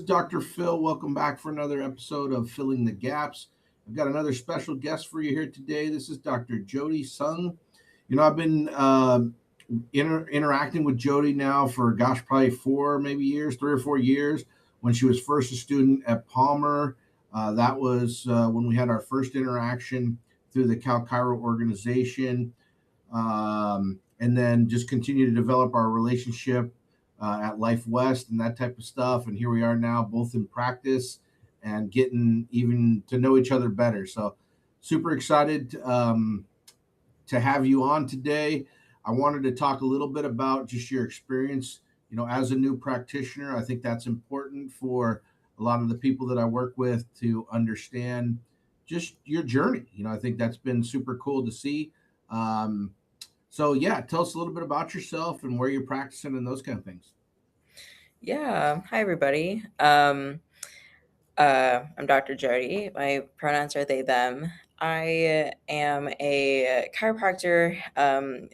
Dr. Phil. Welcome back for another episode of Filling the Gaps. I've got another special guest for you here today. This is Dr. Jodie Sung. I've been interacting with Jodie now for, gosh, probably maybe 3 or 4 years. When she was first a student at Palmer, that was when we had our first interaction through the Cal Cairo organization. And then just continue to develop our relationship at Life West and that type of stuff. And here we are now, both in practice and getting even to know each other better. So, super excited to have you on today. I wanted to talk a little bit about just your experience, as a new practitioner. I think that's important for a lot of the people that I work with to understand just your journey. I think that's been super cool to see. So yeah, tell us a little bit about yourself and where you're practicing and those kind of things. Yeah. Hi, everybody. I'm Dr. Jody. My pronouns are they, them. I am a chiropractor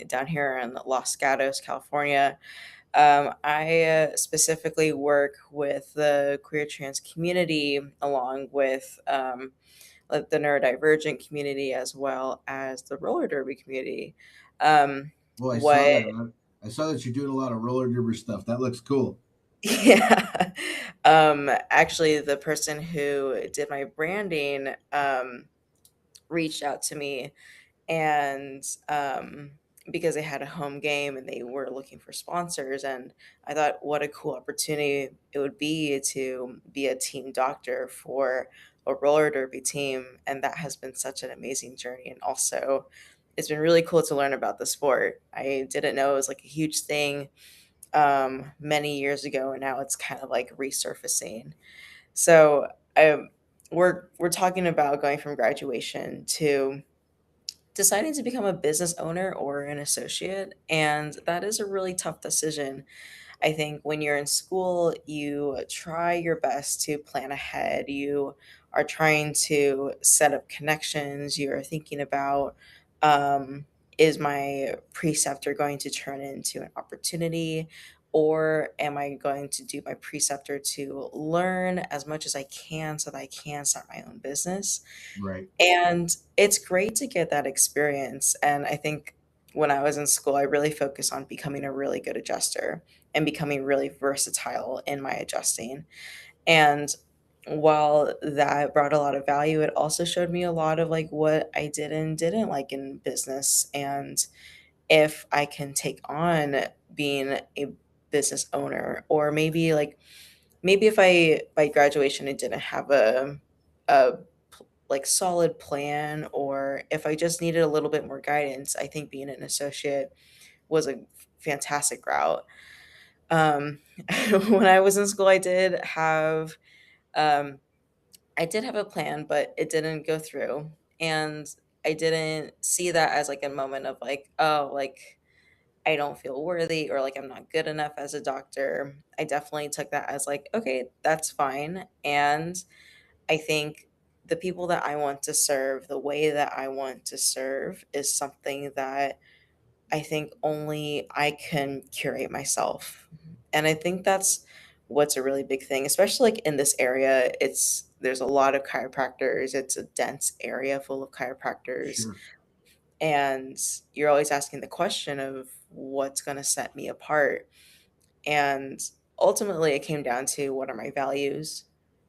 down here in Los Gatos, California. I specifically work with the queer trans community along with like the neurodivergent community as well as the roller derby community. Um, Well, I saw what that. I saw that you're doing a lot of roller derby stuff. That looks cool. Yeah. Actually, the person who did my branding reached out to me and because they had a home game and they were looking for sponsors, and I thought what a cool opportunity it would be to be a team doctor for a roller derby team, and that has been such an amazing journey. And also, it's been really cool to learn about the sport. I didn't know it was like a huge thing many years ago, and now it's kind of like resurfacing. So um, we're talking about going from graduation to deciding to become a business owner or an associate, and that is a really tough decision. I think when you're in school, you try your best to plan ahead. You are trying to set up connections. You're thinking about, is my preceptor going to turn into an opportunity? Or am I going to do my preceptor to learn as much as I can so that I can start my own business? Right. And it's great to get that experience. And I think when I was in school, I really focused on becoming a really good adjuster and becoming really versatile in my adjusting. And while that brought a lot of value, it also showed me a lot of like what I did and didn't like in business. And if I can take on being a business owner, or maybe if I by graduation I didn't have a like solid plan, or if I just needed a little bit more guidance, I think being an associate was a fantastic route. Um, when I was in school, um, I did have a plan, but it didn't go through, and I didn't see that as like a moment of like, oh, like I don't feel worthy or like I'm not good enough as a doctor. I definitely took that as like, okay, that's fine. And I think the people that I want to serve, the way that I want to serve is something that I think only I can curate myself. And I think that's what's a really big thing, especially like in this area. There's a lot of chiropractors. It's a dense area full of chiropractors. Sure. And you're always asking the question of what's going to set me apart. And ultimately, it came down to what are my values?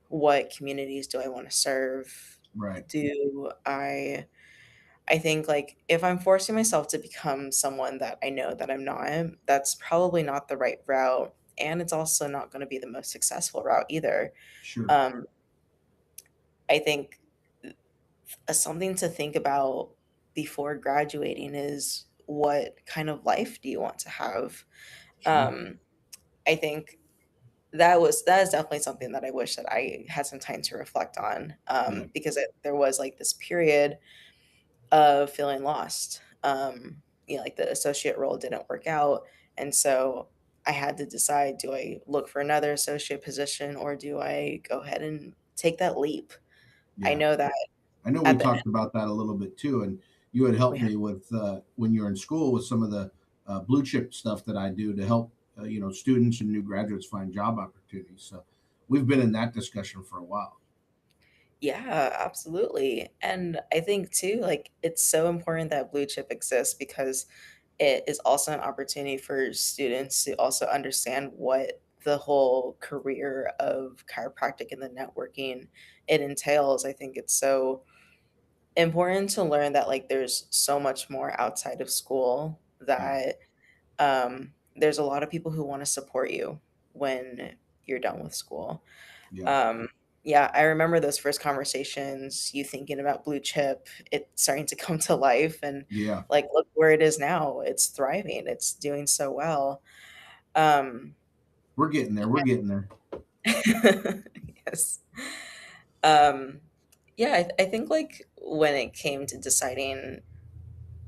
What communities do I want to serve? Right. Do I think like if I'm forcing myself to become someone that I know that I'm not, that's probably not the right route. And it's also not going to be the most successful route either. Sure. Um, I think something to think about before graduating is what kind of life do you want to have? Sure. Um, I think that is definitely something that I wish that I had some time to reflect on, Yeah. because there was like this period of feeling lost. Like the associate role didn't work out, and so I had to decide: do I look for another associate position, or do I go ahead and take that leap? I Yeah. know that I know we at the end, talked about that a little bit too, and you had helped we have, me with when you're in school with some of the blue chip stuff that I do to help students and new graduates find job opportunities. So we've been in that discussion for a while. Yeah, absolutely. And I think too, like it's so important that Blue Chip exists because it is also an opportunity for students to also understand what the whole career of chiropractic and the networking it entails. I think it's so important to learn that like there's so much more outside of school, Yeah, that there's a lot of people who want to support you when you're done with school. yeah, um, yeah, I remember those first conversations, you thinking about Blue Chip, it starting to come to life, and yeah. like look where it is now. It's thriving. It's doing so well. Um, We're getting there. We're getting there. yes. Um, yeah, I think like when it came to deciding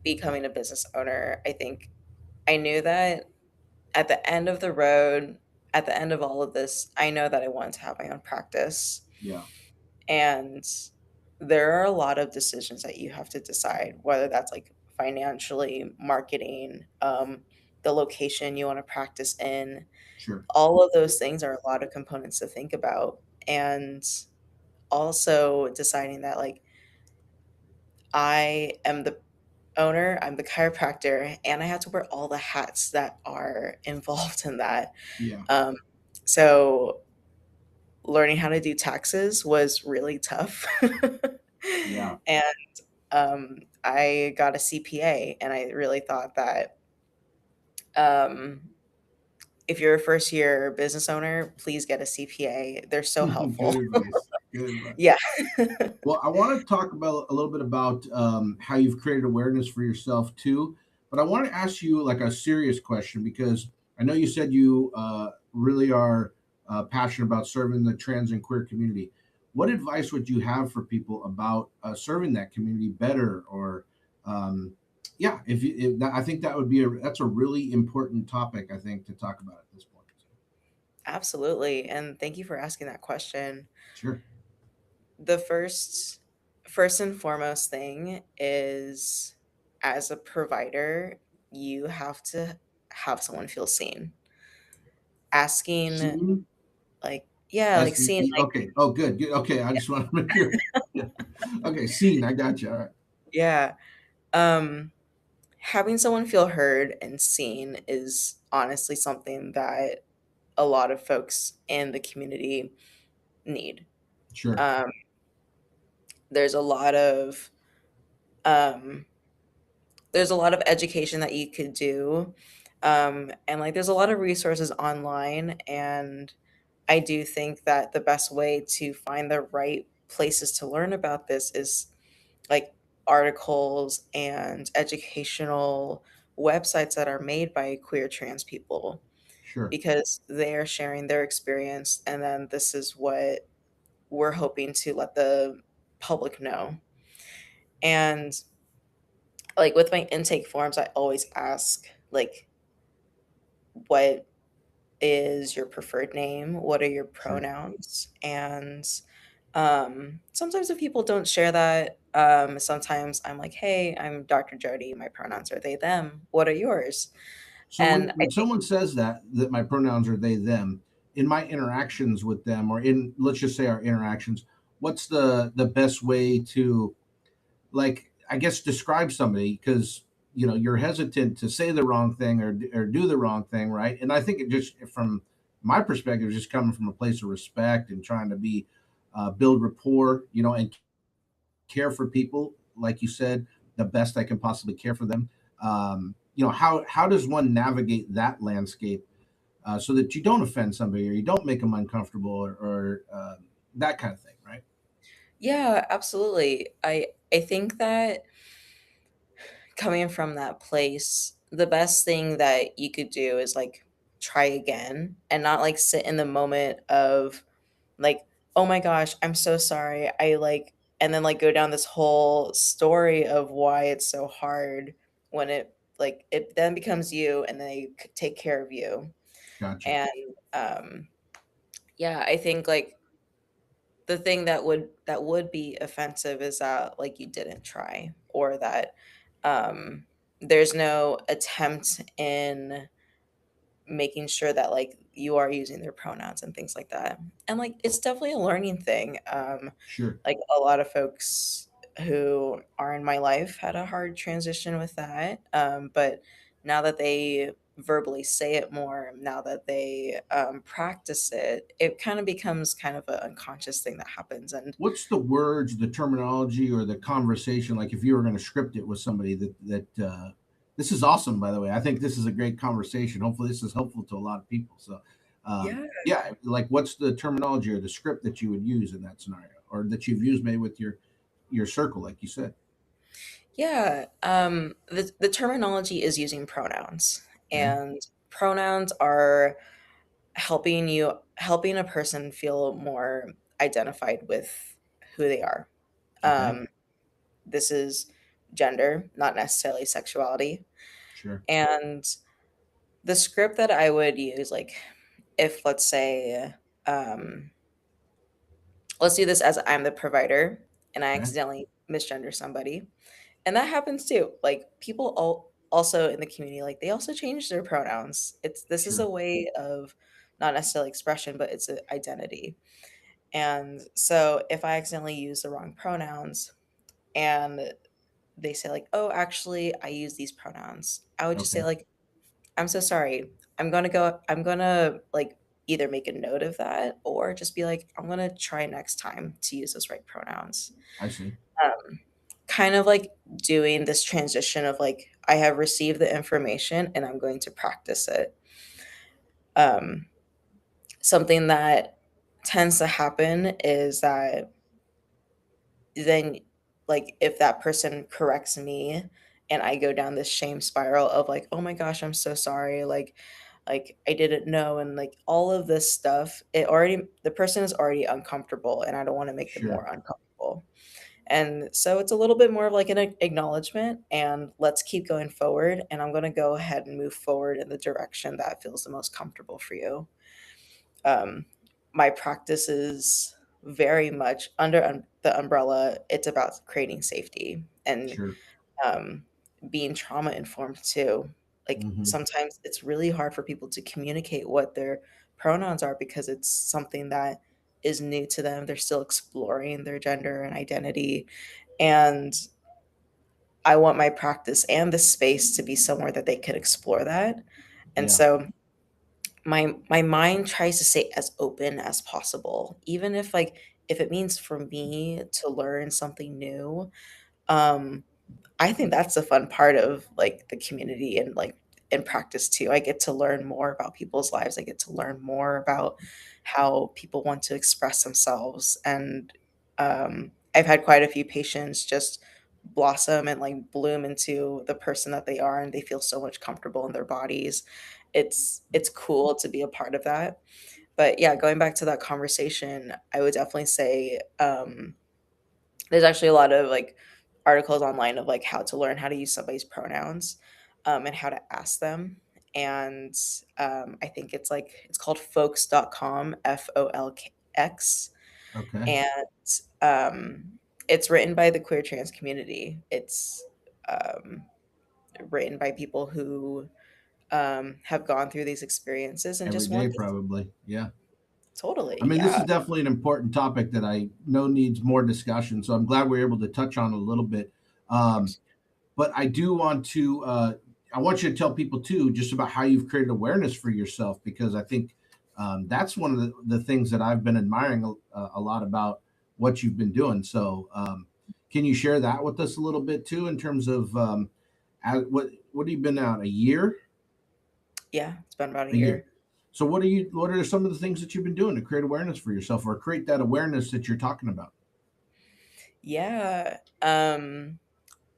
becoming a business owner, I think I knew that at the end of the road, at the end of all of this, I know that I wanted to have my own practice. Yeah, And there are a lot of decisions that you have to decide, whether that's like financially, marketing, the location you want to practice in. sure. All of those things are a lot of components to think about. And also deciding that, like, I am the owner, I'm the chiropractor, and I have to wear all the hats that are involved in that. Yeah, Um, so learning how to do taxes was really tough. yeah. And I got a CPA, and I really thought that um, if you're a first year business owner, please get a CPA. They're so helpful. Good advice. Good advice. Yeah. Well, I want to talk about a little bit about how you've created awareness for yourself too. But I want to ask you like a serious question because I know you said you really are passionate about serving the trans and queer community. What advice would you have for people about serving that community better? Or, yeah, if that, I think that would be that's a really important topic. I think to talk about at this point. Absolutely. And thank you for asking that question. Sure. The first and foremost thing is, as a provider, you have to have someone feel seen. Asking, Seen like, yeah, like seeing, SVE. like, Okay. Oh, good. Good. Okay. I just want to make sure. Yeah. Okay. Seen. I got you. All right. yeah. Um, Having someone feel heard and seen is honestly something that a lot of folks in the community need. Sure. Um, there's a lot of um, there's a lot of education that you could do, and like there's a lot of resources online, and I do think that the best way to find the right places to learn about this is like articles and educational websites that are made by queer trans people, Sure. because they're sharing their experience, and then this is what we're hoping to let the public know. And like with my intake forms, I always ask like, what is your preferred name? What are your Sure. pronouns? And sometimes if people don't share that, sometimes I'm like, hey, I'm Dr. Jody. My pronouns are they, them. What are yours? So And I when think, someone says that my pronouns are they them, in my interactions with them, or in let's just say our interactions, what's the best way to like I guess describe somebody because you're hesitant to say the wrong thing or do the wrong thing, right? And I think it just from my perspective, just coming from a place of respect and trying to be build rapport, and care for people, like you said, the best I can possibly care for them. How does one navigate that landscape so that you don't offend somebody or you don't make them uncomfortable or that kind of thing, right? yeah, absolutely. I think that coming from that place, the best thing that you could do is like try again and not like sit in the moment of like, "Oh my gosh, I'm so sorry. I like," and then like go down this whole story of why it's so hard, when it then becomes you, and they take care of you. Gotcha. And yeah, I think like the thing that would be offensive is that like you didn't try, or that there's no attempt in making sure that like you are using their pronouns and things like that. And like it's definitely a learning thing. Sure. Like a lot of folks who are in my life had a hard transition with that. But now that they verbally say it more, now that they practice it, it kind of becomes kind of an unconscious thing that happens. And What's the words, the terminology, or the conversation like if you were going to script it with somebody that this is awesome, by the way. I think this is a great conversation. Hopefully this is helpful to a lot of people. So yeah, yeah, like what's the terminology or the script that you would use in that scenario, or that you've used maybe with your circle, like you said? yeah. The terminology is using pronouns, Okay. and pronouns are helping a person feel more identified with who they are. Okay. Um, this is gender, not necessarily sexuality. Sure. And the script that I would use, like if let's say, um, let's do this as I'm the provider and I Okay. accidentally misgender somebody. And that happens too. Like people also in the community, like they also change their pronouns. This is Sure. a way of not necessarily expression, but it's an identity. And so if I accidentally use the wrong pronouns and they say like, "Oh, actually, I use these pronouns." I would just say Okay. like, "I'm so sorry. I'm going to like either make a note of that or just be like, I'm going to try next time to use those right pronouns." I see. Um, kind of like doing this transition of like, I have received the information and I'm going to practice it. Um, something that tends to happen is that then like if that person corrects me and I go down this shame spiral of like, "Oh my gosh, I'm so sorry." Like I didn't know and like all of this stuff, it already the person is already uncomfortable and I don't want to make them more Sure. uncomfortable. And so it's a little bit more of like an acknowledgement and let's keep going forward and I'm going to go ahead and move forward in the direction that feels the most comfortable for you. Um, my practice is very much under the umbrella. It's about creating safety and Sure. um, being trauma informed too. Like Hmm. sometimes it's really hard for people to communicate what their pronouns are because it's something that is new to them. They're still exploring their gender and identity. And I want my practice and the space to be somewhere that they could explore that. And Yeah. so my mind tries to stay as open as possible, even if like if it means for me to learn something new. Um, I think that's the fun part of like the community and like in practice too. I get to learn more about people's lives. I get to learn more about how people want to express themselves. And I've had quite a few patients just blossom and like bloom into the person that they are and they feel so much comfortable in their bodies. It's cool to be a part of that. But yeah, going back to that conversation, I would definitely say there's actually a lot of like articles online of like how to learn how to use somebody's pronouns and how to ask them. And I think it's called folks.com, FOLX. Okay. And it's written by the queer trans community. It's um, written by people who have gone through these experiences and Every just day, want this. probably. Yeah. I Totally, mean, this yeah, is of definitely an important topic that I know needs more discussion. So I'm glad we're able to touch on it a little bit. Um, course. but I do want to, I want you to tell people too, just about how you've created awareness for yourself, because I think that's one of the things that I've been admiring a lot about what you've been doing. So can you share that with us a little bit too, in terms of what have you been out, a year? Yeah, it's been about a A year. year. So what are some of the things that you've been doing to create awareness for yourself, or create that awareness that you're talking about? Yeah.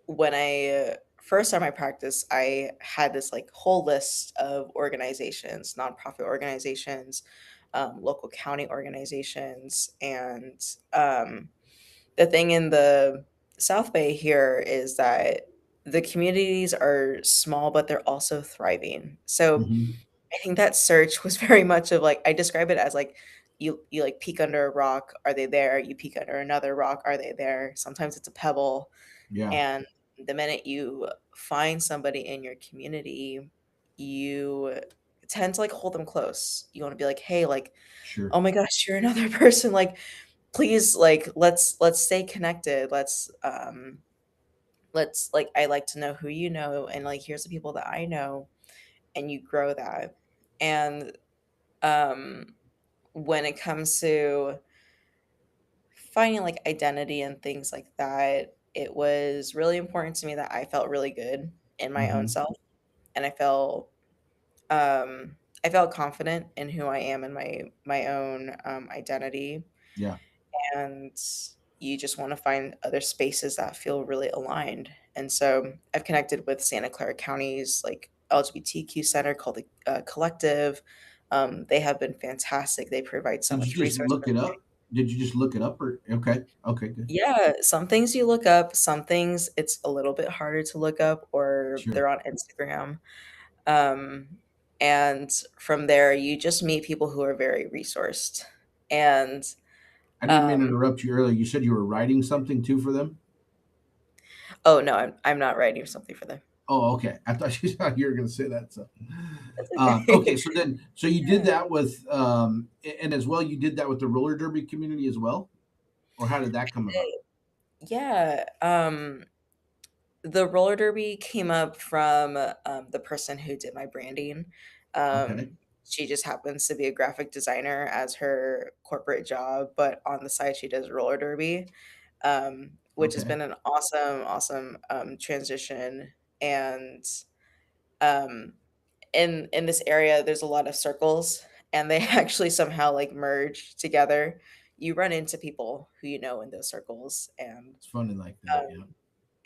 When I first started my practice, I had this like whole list of organizations, nonprofit organizations, local county organizations, and the thing in the South Bay here is that the communities are small, but they're also thriving. So Hmm. I think that search was very much of like I describe it as like you like peek under a rock, are they there? You peek under another rock, are they there? Sometimes it's a pebble, Yeah. and the minute you find somebody in your community, you tend to like hold them close. You want to be like, hey, like, Sure. oh my gosh, you're another person. Like, please, like, let's stay connected. Let's like, I like to know who you know, and like, here's the people that I know, and you grow that. And um, when it comes to finding like identity and things like that, it was really important to me that I felt really good in my own Hmm. self, and um I felt confident in who I am and my own identity. Yeah. And you just want to find other spaces that feel really aligned. And so I've connected with Santa Clara County's like LGBTQ center called the Collective. They have been fantastic. They provide so Did you much just resource look for it me. up? Did you just look it up or okay. Okay, good. Yeah, some things you look up, some things it's a little bit harder to look up, or Sure. they're on Instagram. Um, and from there, you just meet people who are very resourced. And I didn't mean to um, interrupt you earlier. You said you were writing something too for them? oh no, I'm not writing something for them. Oh, okay. I thought you were going to say that. So, That's okay. okay. So you did that with, and as well, you did that with the roller derby community as well, or how did that come about? Yeah, the roller derby came up from, the person who did my branding. Okay. She just happens to be a graphic designer as her corporate job, but on the side, she does roller derby, which has Okay. been an awesome, awesome, transition. And, um, in this area, there's a lot of circles, and they actually somehow, like, merge together. You run into people who you know in those circles, and, It's funny like that. um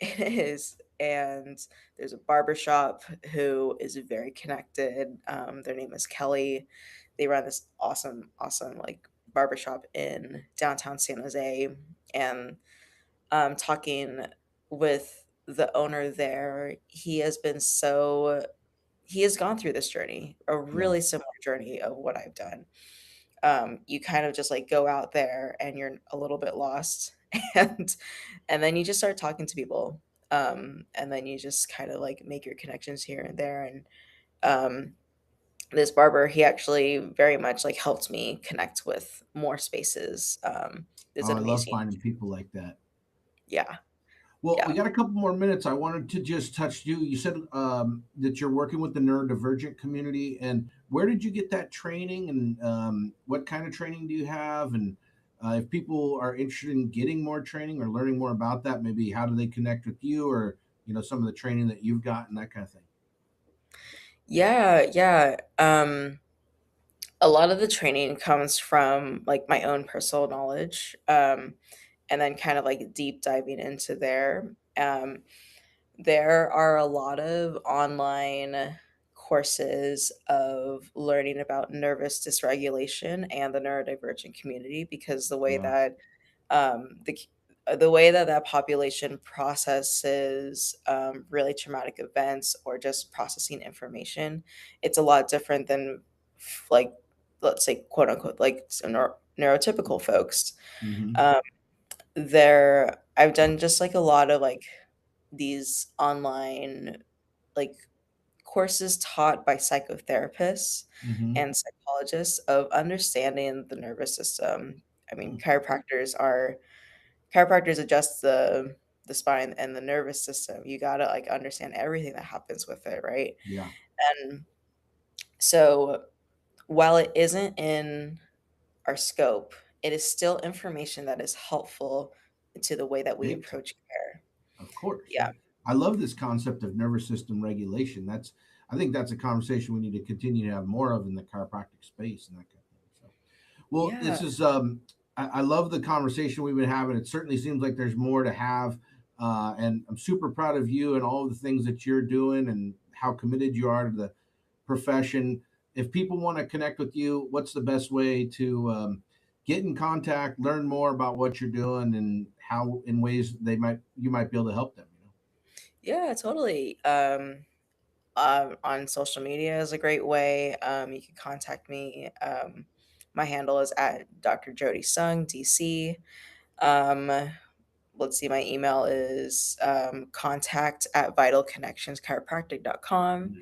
Yeah. it is, and there's a barbershop who is very connected. Their name is Kelly. They run this awesome, awesome like barbershop in downtown San Jose. And talking with the owner there, he has gone through this journey, a Yeah. really similar journey of what I've done. You kind of just like go out there and you're a little bit lost, and then you just start talking to people, and then you just kind of like make your connections here and there. And um, this barber, he actually very much like helped me connect with more spaces. There's Oh, an I love amazing, finding people like that. yeah, Well, we yeah. got a couple more minutes. I wanted to just touch you. You said that you're working with the neurodivergent community, and where did you get that training, and what kind of training do you have? And if people are interested in getting more training or learning more about that, maybe how do they connect with you, or some of the training that you've gotten, that kind of thing. Yeah, yeah. A lot of the training comes from like my own personal knowledge, and then kind of like deep diving into there. There are a lot of online courses of learning about nervous dysregulation and the neurodivergent community, because Yeah. the way that that population processes really traumatic events or just processing information, it's a lot different than like, let's say, quote unquote, like neurotypical folks. Hmm. Um, I've done just like a lot of like these online like courses taught by psychotherapists Hmm. and psychologists of understanding the nervous system. I mean, chiropractors adjust the spine and the nervous system. You gotta like understand everything that happens with it, right? Yeah. And so while it isn't in our scope, it is still information that is helpful to the way that we Big time. approach care. Of course, Yeah. yeah. I love this concept of nervous system regulation. I think that's a conversation we need to continue to have more of in the chiropractic space and that kind of thing. So, well, Yeah. this is I love the conversation we've been having. It certainly seems like there's more to have, and I'm super proud of you and all of the things that you're doing and how committed you are to the profession. If people want to connect with you, what's the best way to get in contact, learn more about what you're doing, and how in ways you might be able to help them? Yeah, totally. On social media is a great way. You can contact me. My handle is at Dr. Jodie Sung, DC. Um, let's see, my email is contact at vitalconnectionschiropractic.com.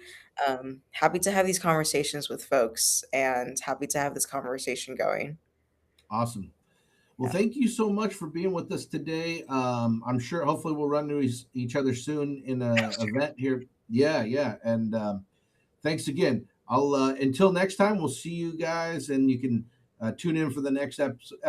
Nice. Happy to have these conversations with folks and happy to have this conversation going. Awesome. Well, Yeah. thank you so much for being with us today. I'm sure hopefully we'll run into each other soon in a event here. Yeah, yeah. And thanks again. I'll until next time, we'll see you guys, and you can tune in for the next episode